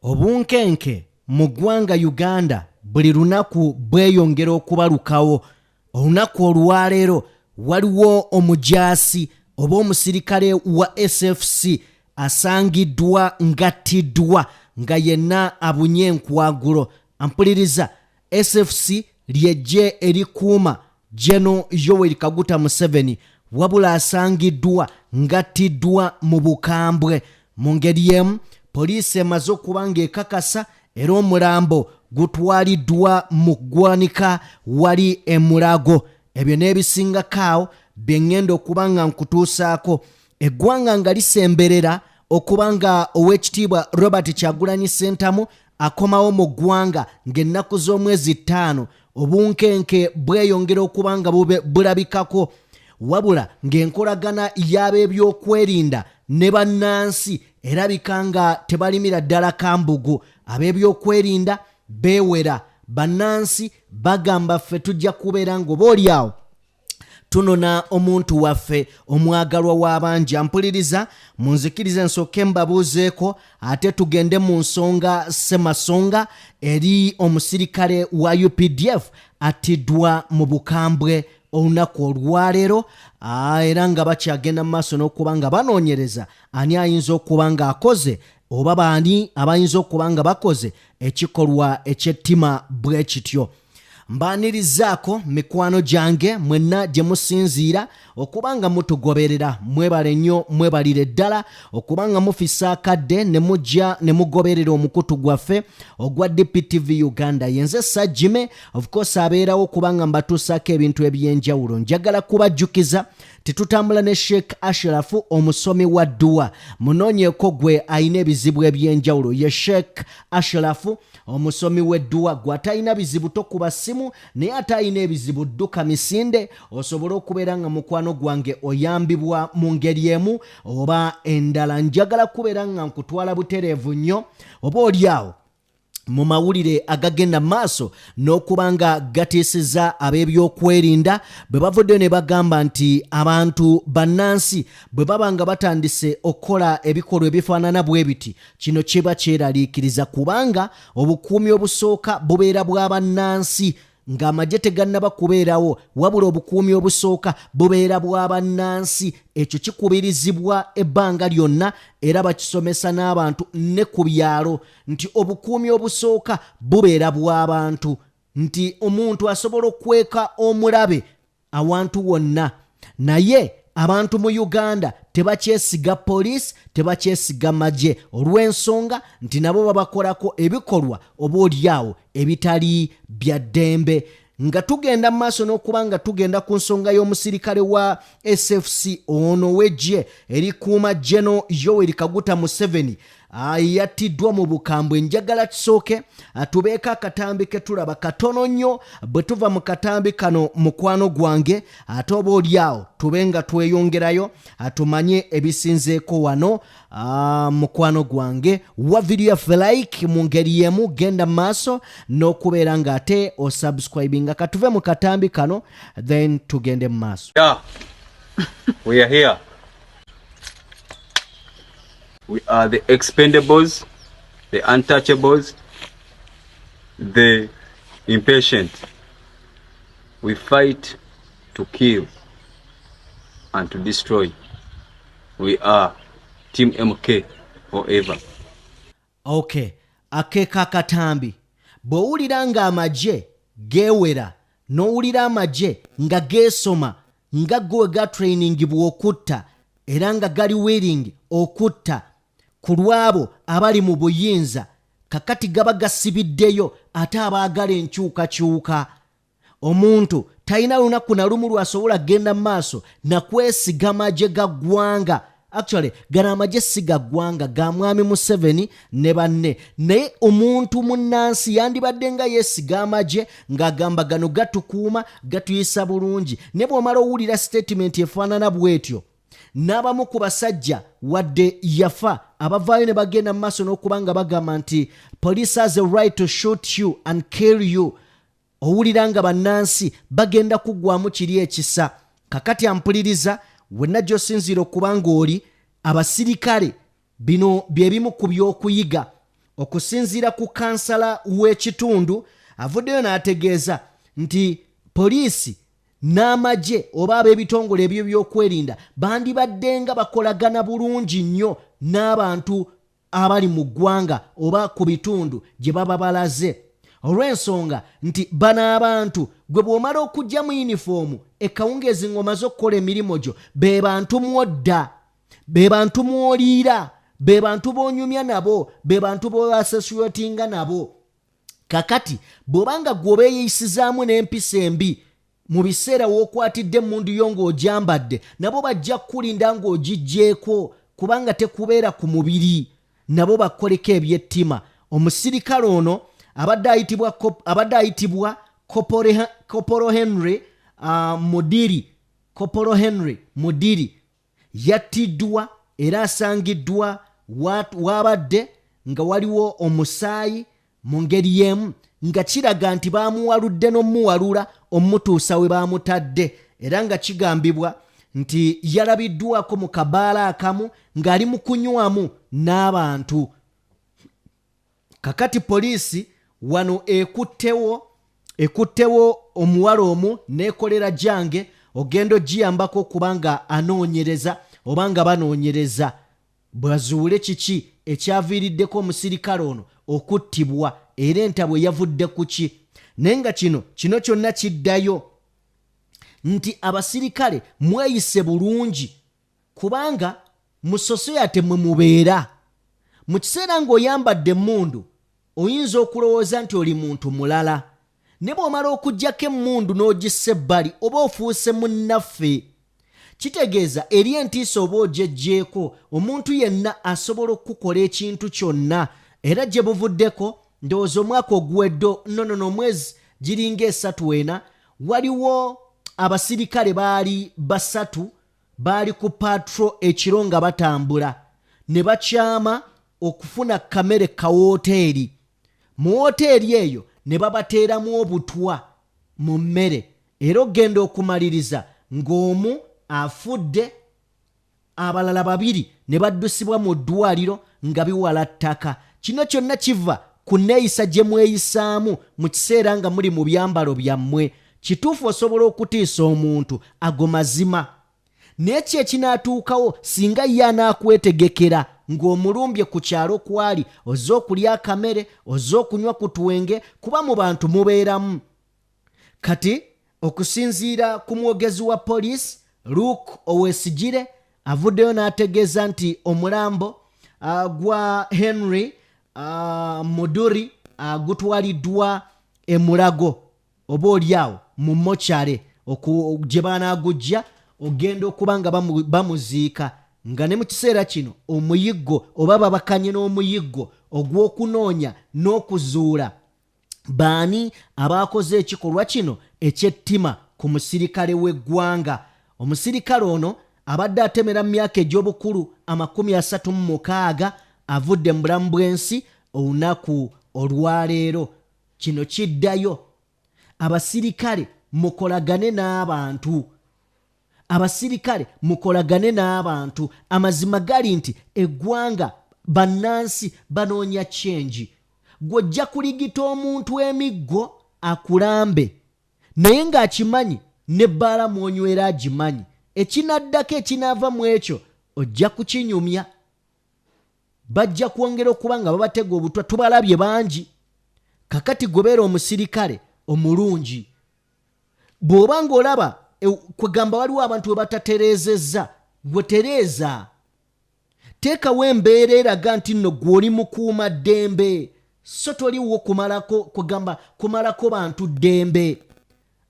Obunkenke mu ggwanga Uganda buli lunaku bweyongera okubalukawo. Olunaku olwaleero waliwo omujaasi oba omusirikale wa SFC asangiddwa ng'Atiidwa nga yenna abunye enkwagulo. Ampuliriza, SFC ly'eggye erikuuma Gen.M7 wabula asangiddwa ng'Atiidwa mu Mubukambwe. Mu ngeri y'emu poliisi emaze okuba ng'ekakasa era omulambo gutwaliddwa mu ggwanika wali e Mulago. Ebyo n'ebisingakaawo bye ŋŋenda okuba nga nkutuusaako. Eggwanga nga lisemberera okuba nga Oweekitiibwa Robert Kyagulanyi Ssentamu akomawo mu ggwanga ng'ennaku z'omwezi 5 obunkenke bweyongera okuba nga bulabikako, wabula ng'enkolagana y'ab'ebyokwerinda ne bannansi erabika nga tebalimira ddala kambugu. Ab'ebyokwerinda beewera, bannansi bagamba ffe tujja kubeera ng'oboolyawo tunona omuntu waffe omwagalwa w'abangi. Ampuliriza, munzikirize nsooke mbabuuzeeko ate tugende mu nsonga ssemasonga eri omusirikale wa UPDF Atiidwa mu Bukambwe olunaku olwaleero, era nga bakyagenda mu maaso n'okuba nga banoonyereza ani ayinza okuba ng'akoze oba baani abayinza okuba nga bakoze ekikolwa ekyettima bwe kityo. Mbaanirizaako mikwano gyange mwenna gye musinziira okuba nga mutugoberera, mwebale nnyo, mwebalire ddala okuba nga mufisa akadde ne mujja ne mugoberera omukutu gwaffe ogwa DPTV Uganda. Yenze Sajjime of course abeerawo okuba nga mbatuusaako ebintu eby'enjawulo. Njagala kubajjukiza titutambula ne Sheikh Ashraf omusomi wa dduwa. Munoonyeeko gwe ayina ebizibu eby'enjawulo. Ye Sheikh Ashraf omusomi w'edduwa gwe atalina bizibu tokuba ssimu, naye ate alina ebizibu dduka misinde osobole okubeera nga mukwano gwange oyambibwa mu ngeri emu oba endala. Njagala kubeera nga nkutwala butereevu nnyo oba oliawo mu mawulire agagenda maaso n'okuba nga gatiisiza ab'ebyokwerinda bwe bavudde ne bagamba nti abantu bannansi bwe baba nga batandise okukola ebikolwa ebifaanana bwe biti, kino kiba kyeraliikiriza kubanga obukuumi obusooka bubeera bw'abannansi ng'amagye tegannaba kubeerawo, wabula obukuumi obusooka bubeera bw'abannansi. Ekyo kikubirizibwa ebbanga lyonna era bakisomesa n'abantu ne ku byalo nti obukuumi obusooka bubeera bw'abantu, nti omuntu asobola okweka omulabe awantu wonna. Naye abantu mu Uganda tebakyesiga poliisi, tebakyesiga magye olw'ensonga nti nabo babakolako ebikolwa oboolyawo ebitali bya ddembe. Nga tugenda mu maaso n'okuba nga tugenda ku nsonga y'omusirikale wa SFC ono w'eggye erikuuma Gen.M7 yattiddwa mu Bukambwe. Njagala tusooke tubeeko akatambi ke tulaba katono nnyo. Bwe tuva mu katambi kano mukwano gwange ate oboolyawo tube nga tweyongerayo tumanye ebisinzeeko wano. Mukwano gwange wa video yaffe like mu ngeri y'emu, genda maaso n'okubeera nga ate osubscribinga katuve mu katambi kano then tugende mu maaso. Yeah. We are here. We are the expendables, the untouchables, the impatient. We fight to kill and to destroy. We are Team MK forever. Okay, akeeka akatambi. Bw'owulira nga amagye geewera n'owulira amagye nga geesoma nga gwe ga training bw'okutta era nga gali willing okutta ku lwabo abali mu buyinza, kakati gaba gasibiddeyo ate abaagala enkyukakyuka. Omuntu talina lunaku na lumu lwasobola genda mu maaso na kwesiga magye ga ggwanga. Actually gano amagye si ga ggwanga, ga mwami Museveni ne banne, naye omuntu munnansi yandibadde nga yeesiga amagye ng'agamba gano gatukuuma gatuyisa bulungi. Ne bw'omala owulira statement efaanana bw'etyo, n'abamu ku basajja wadde yafa abavaayo ne bagenda mu maaso n'okuba nga bagamba nti police has a right to shoot you and kill you, owulira nga bannansi bagenda kuggwamu kiri ekisa. Kakati ampuliriza, wenna gy'osinziira okuba ng'oli abasirikale, bino bye bimu ku by'okuyiga okusinziira ku kansala w'ekitundu avuddeyo n'ategeeza nti poliisi n'amagye oba ab'ebitongole ebyo by'okwerinda bandibadde nga bakolagana bulungi nnyo n'abantu abali mu ggwanga oba ku bitundu gye baba balaze olw'ensonga nti bano abantu gwe bw'omala okujja mu yunifoomu ekawungeezi ng'omaze okukola emirimu gyo be bantu mwodda be bantu mwoliira be bantu b'onyumya nabo be bantu b'oasosiotinga nabo kakati bw'obanga gw'obeeyisizaamu n'empisa embi mu biseera w'okwatidde emmundu yo ng'ogyambadde nabo bajja kukulinda ng'ogijjeeko kubanga tekubeera ku mubiri nabo bakoleko ebyettima omusirikale ono abadde ayitibwa Kopolo Henry Mudiri yattiddwa era asangiddwa wabadde nga waliwo omusaayi mu ngeri y'emu nga kiraga nti baamuwaludde n'omuwalula omutuusa we baamutadde era nga kigambibwa nti yalabiddwako mu kabaala akamu ng'ali mu kunywamu n'abantu kakati poliisi wano ekuttewo omuwala omu n'ekolera jange ogenda ogiyambako kubanga anoonyereza oba nga banoonyereza bazuule kiki ekyaviiriddeko omusirikale ono okuttibwa era entabwe yavudde ku ki naye nga kino kyonna kiddayo nti abasirikale mweyise bulungi kubanga mu sosiyete mwe mubeera mu kiseera ng'oyambadde emmundu oyinza okulowooza nti oli muntu mulala ne bw'omala okuggyako emmundu n'ogissa ebbali oba ofuuse munnaffe kitegeeza eri entiisa oba ogyeggyeko omuntu yenna asobola okukola ekintu kyonna era gye buvuddeko ndowooza omwaka oguwedde omwezi giringa 3 waliwo abasirikale baali 3 baali ku patro ekiro nga batambula ne bakyama okufuna kamere ka wooteeri mu wooteeri eyo ne babateeramu obutwa mu mmere era ogenda okumaliriza ng'omu afudde abalala 2 ne baddusibwa mu ddwaliro nga biwala ttaka kino kyonna kiva ku neeyisa gye mweyisaamu mu kiseera nga muli mu byambalo byammwe kituufu osobola okutiisa omuntu ago mazima naye ki ekinaatuukawo singa ye anaakwetegekera ng'omulumbye ku kyalo kwali ozze okulya akamere ozze okunywa ku twenge kuba mu bantu mubeeramu kati okusinziira ku mwogezi wa poliisi Luke Owesigire avuddeyo n'ategeeza nti omulambo gwa Henry Muduri gutwaliddwa emulago oba oliawo mu mochare gye baanaagujja ogenda okuba nga bamuziika nga ne mu kiseera kino omuyiggo oba babakanye n'omuyiggo ogw'okunoonya n'okuzuula baani abaakoze ekikolwa kino ekyettima ku musirikale w'eggwanga omusirikale ono abadde atemera mu myaka egy'obukulu 36 avudde mu bulamu bw'ensi olunaku olwaleero kino kiddayo abasirikale mukolagane n'abantu amazima gali nti eggwanga bannansi banoonya kyenji gw'ojja kuligita omuntu emiggo akulambe naye ng'akimanyi n'ebbaala mw'onywera agimanyi ekinaddako ekinaava mu ekyo ojja kukinyumya bajja kwongera okuba nga babatega obutwa tubalabye bangi kakati gobeera omusirikale omulungi bw'oba ng'olaba kwegamba waliwo abantu we batatereezezza gwe tereeza teekawo embeera eraga nti nno gw'oli mukuuma ddembe so toliwo kumalako bantu ddembe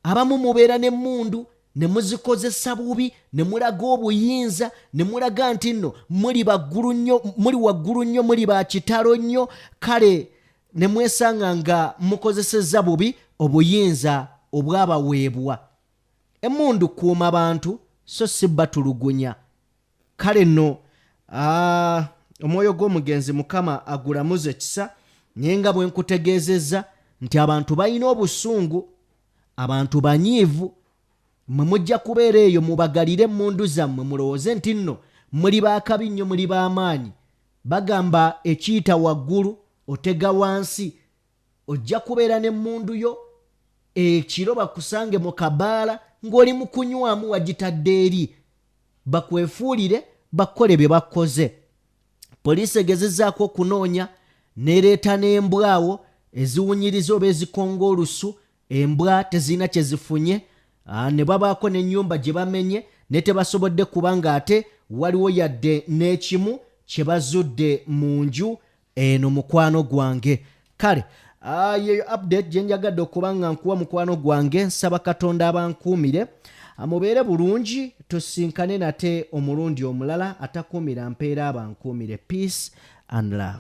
abamu mubeera n'emmundu ne muzikozesa bubi ne mulaga obuyinza ne mulaga nti nno muli waggulu nnyo muli ba kitalo nnyo kale ne mwesanga nga mukozesezza bubi obuyinza obwabaweebwa emmundu kuuma bantu so si batulugunya kale nno omwoyo gw'omugenzi mukama agulamuze kisa naye nga bwe nkutegeezezza nti abantu balina obusungu abantu banyiivu mwe mujja kubeera eyo mubagalire emmundu zammwe mulowooze nti nno muli baakabi nnyo muli b'amaanyi bagamba ekiyita waggulu otega wansi ojja kubeera n'emmundu yo ekiro bakusange mu kabaala ng'oli mu kunywamu wagitadde eri bakwefuulire bakole bye bakoze. Poliisi egezezzaako okunoonya n'ereeta n'embwa awo eziwunyiriza oba ezikonga olusu. Embwa tezirina kye zifunye, ne babaako n'ennyumba gye bamenye ne tebasobodde kubanga ate waliwo yadde n'ekimu kye bazudde mu nju eno mukwano gwange. Kale yeyo update gye njagadde okuba nga nkuwa mukwano gwange. Nsaba Katonda abankuumire mubeere bulungi, tusinkane nate omulundi omulala atakuumira mpeera abankuumire. Peace and love.